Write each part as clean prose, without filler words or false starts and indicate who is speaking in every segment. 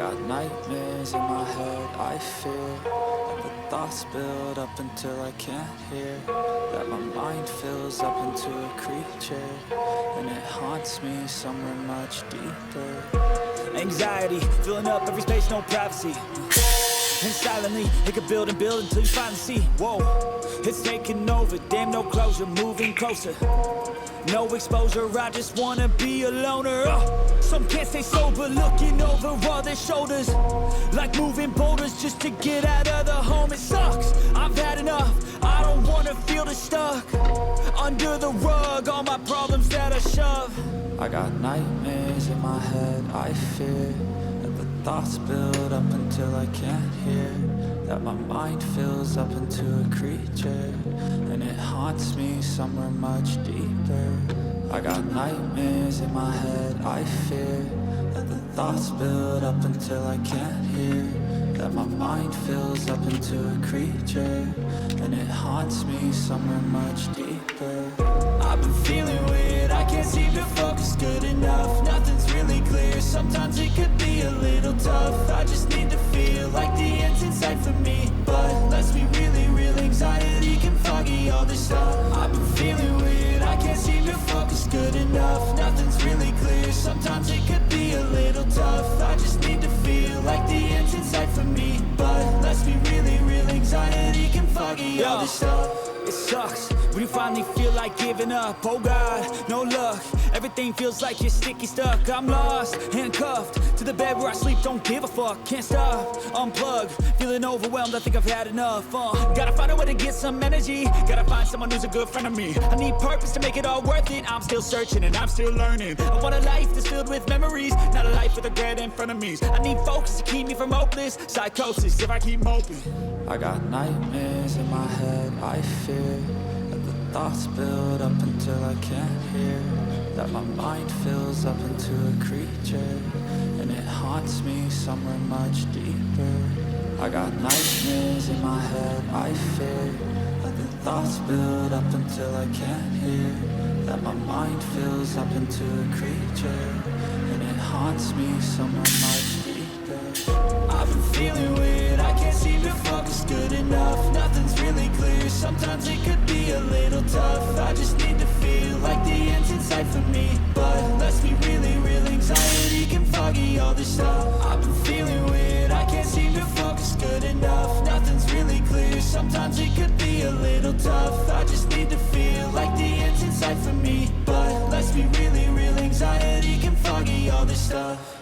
Speaker 1: got nightmares in my head, I fear that the thoughts build up until I can't hear, that my mind fills up into a creature, and it haunts me somewhere much deeper.
Speaker 2: Anxiety, filling up every space, no privacy. And silently, it could build and build until you finally see. Whoa, it's taking over, damn no closure, moving closer. No exposure, I just wanna be a loner. Some can't stay sober, looking over all their shoulders, like moving boulders just to get out of the home. It sucks, I've had enough, I don't wanna feel the stuck under the rug, all my problems that I shove.
Speaker 1: I got nightmares in my head, I fear that the thoughts build up until I can't hear, that my mind fills up into a creature, and it haunts me somewhere much deeper. I got nightmares in my head, I fear that the thoughts build up until I can't hear, that my mind fills up into a creature, and it haunts me somewhere much deeper.
Speaker 2: I've been feeling weird, I can't seem to focus good enough. Nothing's really clear, sometimes it could be a little tough. I just need to feel like the end's in sight for me, but let's be really real, anxiety can foggy all this stuff. I've been feeling weird, I can't seem to focus good enough. Nothing's really clear, sometimes it could be a little tough. I just need to feel like the end's in sight for me, but let's be really real, anxiety can foggy all this stuff. It sucks when you finally feel like giving up. Oh God, no luck, everything feels like you're sticky stuck. I'm lost, handcuffed to the bed where I sleep, don't give a fuck. Can't stop, unplug, feeling overwhelmed, I think I've had enough. Gotta find a way to get some energy, gotta find someone who's a good friend of me. I need purpose to make it all worth it, I'm still searching and I'm still learning. I want a life that's filled with memories, not a life with regret and frenemies. I need focus to keep me from hopeless psychosis if I keep moping.
Speaker 1: I got nightmares in my head, I fear that the thoughts build up until I can't hear, that my mind fills up into a creature, and it haunts me somewhere much deeper. I got nightmares in my head, I fear that the thoughts build up until I can't hear, that my mind fills up into a creature, and it haunts me somewhere much deeper.
Speaker 2: I've been feeling weird, I can't seem to focus good enough. Nothing's really clear, sometimes it could be a little tough. I just need to feel like the end's in sight for me, but let's be really real, anxiety can foggy all this stuff. I've been feeling weird, I can't seem to focus good enough. Nothing's really clear, sometimes it could be a little tough. I just need to feel like the end's in sight for me, but let's be really real, anxiety can foggy all this stuff.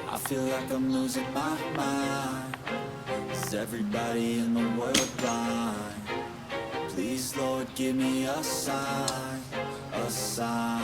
Speaker 1: I feel like I'm losing my mind. Is everybody in the world blind? Please, Lord, give me a sign, a sign.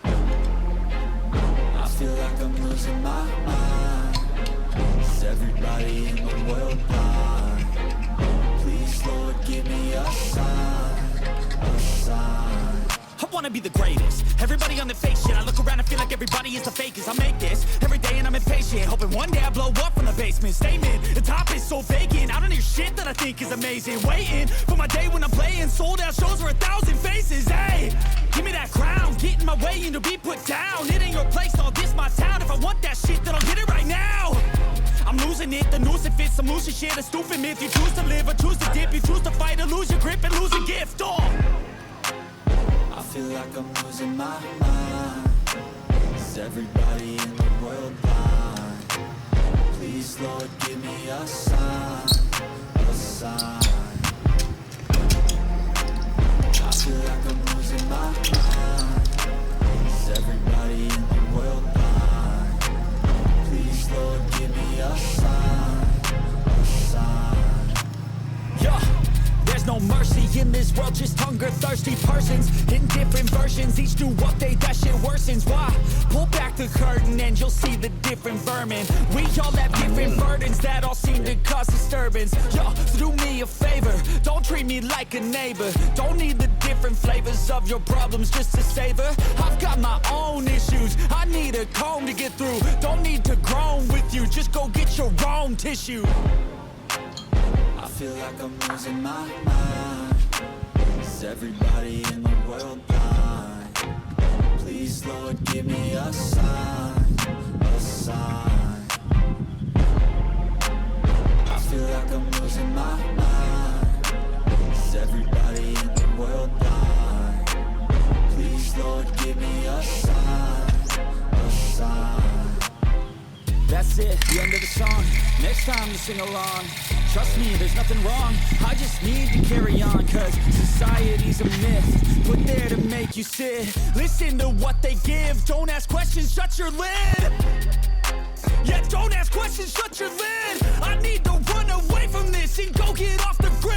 Speaker 1: I feel like I'm losing my mind. Is everybody in the world blind? Please, Lord, give me a sign, a sign.
Speaker 2: I wanna be the greatest, everybody on the fake shit. I look around and feel like everybody is the fakest. I make this every day and I'm impatient, hoping one day I blow up from the basement. Statement, the top is so vacant, I don't hear shit that I think is amazing. Waiting for my day when I'm playing sold out shows for 1,000 faces. Hey, give me that crown, get in my way and to be put down. It ain't your place, all this my town. If I want that shit, then I'll get it right now. I'm losing it, the noose it fits, I'm losing shit. A stupid myth, you choose to live or choose to dip. You choose to fight or lose your grip and lose a gift.
Speaker 1: I feel like I'm losing my mind. Is everybody in the world blind? Please, Lord, give me a sign, a sign. I feel like I'm losing my mind. Is everybody in the world blind? Please, Lord, give me a sign, a sign.
Speaker 2: Yeah. There's no mercy in this world, just hunger-thirsty persons in different versions. Each new update, that shit worsens. Why? Pull back the curtain and you'll see the different vermin. We all have different burdens that all seem to cause disturbance. Yo, so do me a favor, don't treat me like a neighbor. Don't need the different flavors of your problems just to savor. I've got my own issues, I need a comb to get through. Don't need to groan with you, just go get your own tissue.
Speaker 1: I feel like I'm losing my mind.
Speaker 2: Is everybody in the world blind? Please, Lord, give me a sign, a sign. I feel like I'm losing my mind. Is everybody in the world blind? Please, Lord, give me a sign, a sign.
Speaker 3: That's it, the end of the song. Next time you sing along. Trust me, there's nothing wrong. I just need to carry on, cause society's a myth put there to make you sit. Listen to what they give. Don't ask questions, shut your lid. Yeah, don't ask questions, shut your lid. I need to run away from this and go get off the grid.